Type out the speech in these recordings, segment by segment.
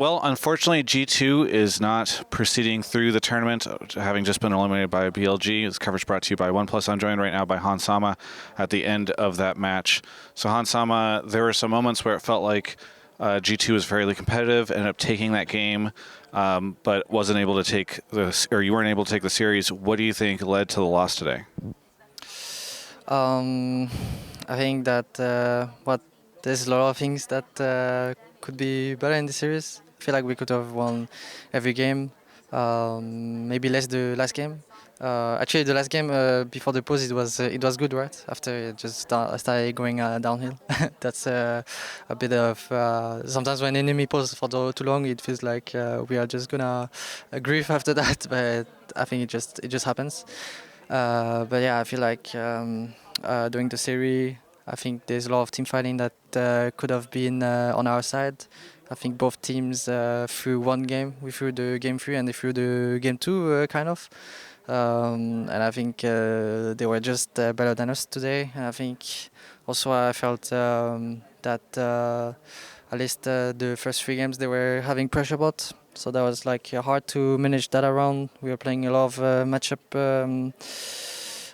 Well, unfortunately, G2 is not proceeding through the tournament, having just been eliminated by BLG. This coverage brought to you by OnePlus. I'm joined right now by Hansama at the end of that match. So, Hansama, there were some moments where it felt like G2 was fairly competitive, ended up taking that game, but wasn't able to take you weren't able to take the series. What do you think led to the loss today? Um, I think that there's a lot of things that could be better in the series. I feel like we could have won every game. Maybe less the last game. Actually, the last game before the pause, it was good, right? After it just started going downhill. That's a bit of sometimes when enemy pause for too long, it feels like we are just gonna grief after that. But I think it just happens. But yeah, I feel like during the series, I think there's a lot of team fighting that could have been on our side. I think both teams threw one game. We threw the game three and they threw the game two, kind of. And I think they were just better than us today. And I think also I felt that at least the first three games they were having pressure bot. So that was like hard to manage that around. We were playing a lot of matchup.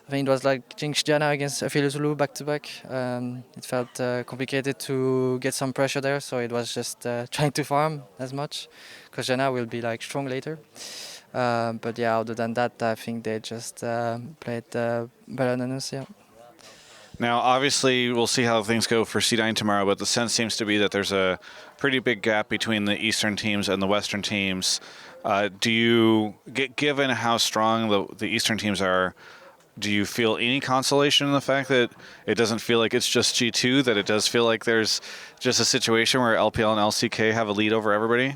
I think it was like Jinx Jana against Philo Zulu back to back. It felt complicated to get some pressure there, so it was just trying to farm as much, because Jana will be like strong later. But yeah, other than that, I think they just played better than us. Yeah. Now, obviously, we'll see how things go for C9 tomorrow, but the sense seems to be that there's a pretty big gap between the Eastern teams and the Western teams. Do you, given how strong the Eastern teams are, do you feel any consolation in the fact that it doesn't feel like it's just G2, that it does feel like there's just a situation where LPL and LCK have a lead over everybody?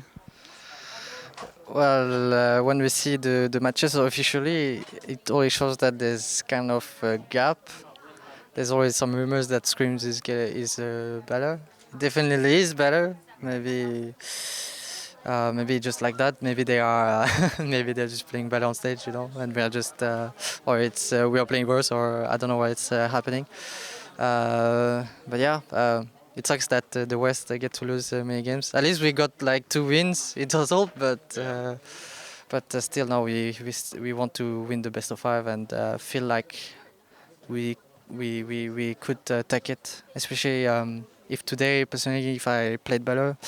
Well, when we see the matches officially, it always shows that there's kind of a gap. There's always some rumors that Screams is better. Definitely is better. Maybe just like that. Maybe they are. Maybe they're just playing better on stage, and we are just, or it's we are playing worse, or I don't know what's happening. But yeah, it sucks that the West get to lose many games. At least we got like 2 wins in total, but still, now we want to win the best of 5 and feel like we we could take it, especially if today, personally, if I played better,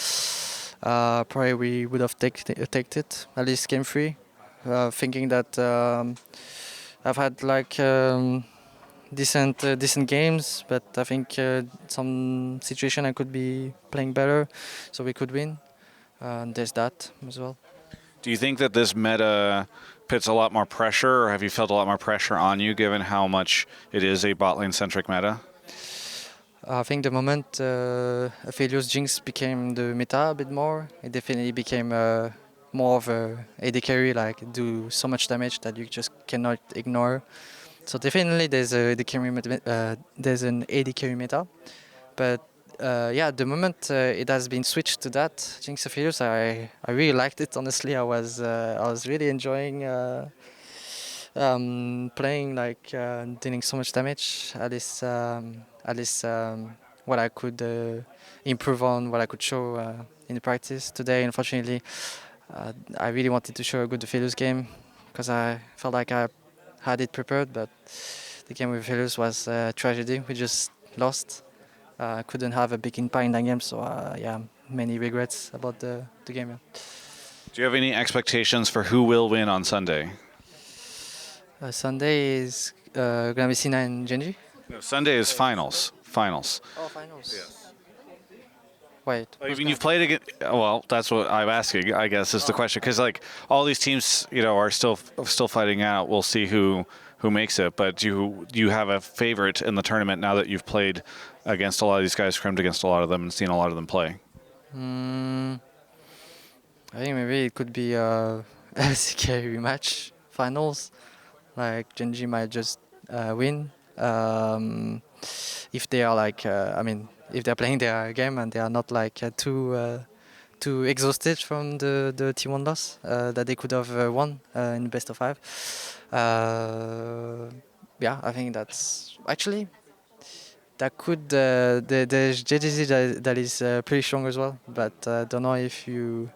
probably we would have taken it, at least game 3, thinking that I've had like decent games, but I think some situation I could be playing better, so we could win. And there's that as well. Do you think that this meta puts a lot more pressure, or have you felt a lot more pressure on you given how much it is a bot lane centric meta? I think the moment Aphelios Jinx became the meta a bit more, it definitely became more of a AD carry, like do so much damage that you just cannot ignore. So definitely there's there's an AD carry meta, but yeah, the moment it has been switched to that Jinx Aphelios, I really liked it. Honestly, I was really enjoying. Playing like dealing so much damage, at least what I could improve on, what I could show in the practice today. Unfortunately, I really wanted to show a good Philus game because I felt like I had it prepared, but the game with Philus was a tragedy. We just lost. Couldn't have a big impact in that game, so yeah, many regrets about the game. Yeah. Do you have any expectations for who will win on Sunday? Sunday is gonna be Sina and Genji. No, Sunday is finals. Finals. Oh, finals. Yes. Wait. I mean, you've played against. Well, that's what I'm asking. I guess is the question, because like all these teams, are still fighting out. We'll see who makes it. But do you have a favorite in the tournament now that you've played against a lot of these guys, scrimmed against a lot of them, and seen a lot of them play? I think maybe it could be a LCK rematch finals. Like Genji might just win if they are like if they're playing their game and they are not like too exhausted from the T1 loss that they could have won in the best of 5. Yeah, I think that's actually that could there's JDZ that is pretty strong as well, but don't know if you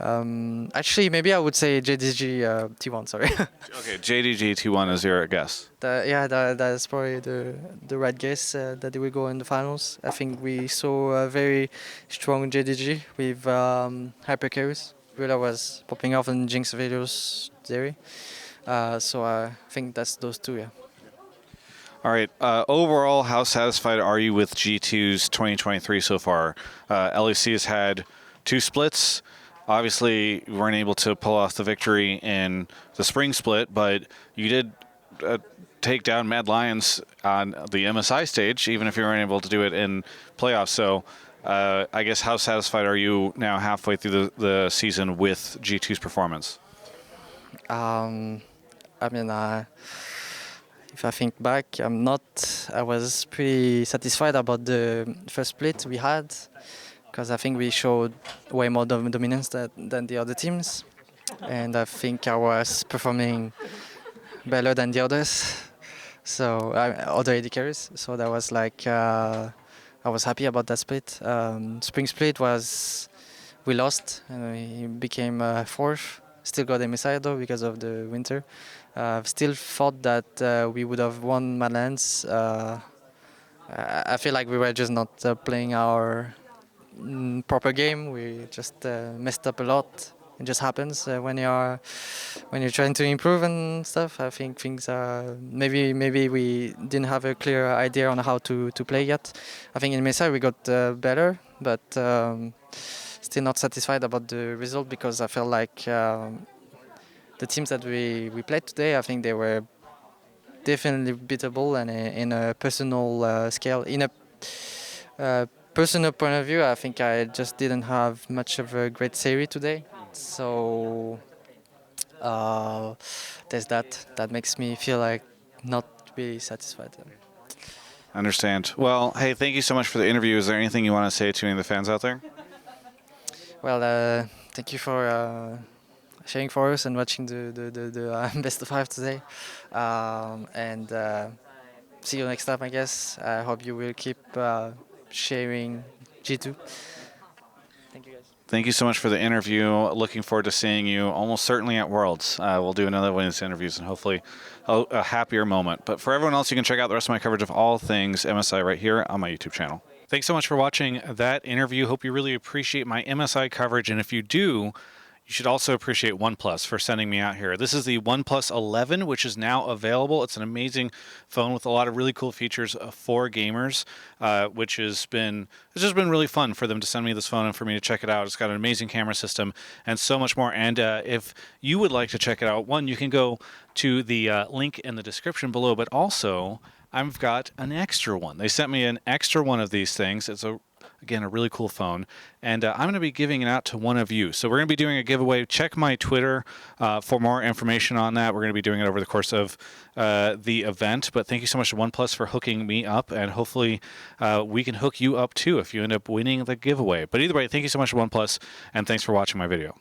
Actually, maybe I would say JDG T1. Sorry. Okay, JDG T1 is your guess. Yeah, that's probably the right guess that they will go in the finals. I think we saw a very strong JDG with Hypercarus. Wheeler was popping off in Jinx videos there. So I think that's those two, yeah. All right. Overall, how satisfied are you with G2's 2023 so far? LEC has had 2 splits. Obviously, you weren't able to pull off the victory in the spring split, but you did take down Mad Lions on the MSI stage, even if you weren't able to do it in playoffs. So I guess how satisfied are you now halfway through the season with G2's performance? I mean, if I think back, I was pretty satisfied about the first split we had because I think we showed way more dominance than the other teams. And I think I was performing better than the others. So, other AD carries. So that was like, I was happy about that split. Spring split we lost and we became fourth. Still got MSI though because of the winter. Still thought that we would have won Madlands. I feel like we were just not playing our proper game. We just messed up a lot. It just happens when you're trying to improve and stuff. I think things are maybe we didn't have a clear idea on how to play yet. I think in MSI we got better, but still not satisfied about the result because I felt like the teams that we played today, I think they were definitely beatable and in a personal scale. In a personal point of view, I think I just didn't have much of a great series today. So there's that. That makes me feel like not really satisfied. I understand. Well, hey, thank you so much for the interview. Is there anything you want to say to any of the fans out there? Well, thank you for sharing for us and watching the best of 5 today. And see you next time, I guess. I hope you will keep sharing G2. Thank you, guys. Thank you so much for the interview. Looking forward to seeing you almost certainly at Worlds. We'll do another one of these interviews and hopefully a happier moment. But for everyone else, you can check out the rest of my coverage of all things MSI right here on my YouTube channel. Thanks so much for watching that interview. Hope you really appreciate my MSI coverage. And if you do, you should also appreciate OnePlus for sending me out here. This is the OnePlus 11, which is now available. It's an amazing phone with a lot of really cool features for gamers, which it's just been really fun for them to send me this phone and for me to check it out. It's got an amazing camera system and so much more. And if you would like to check it out, one, you can go to the link in the description below, but also I've got an extra one. They sent me an extra one of these things. It's again, a really cool phone. And I'm going to be giving it out to one of you. So we're going to be doing a giveaway. Check my Twitter for more information on that. We're going to be doing it over the course of the event. But thank you so much to OnePlus for hooking me up. And hopefully we can hook you up too if you end up winning the giveaway. But either way, thank you so much to OnePlus. And thanks for watching my video.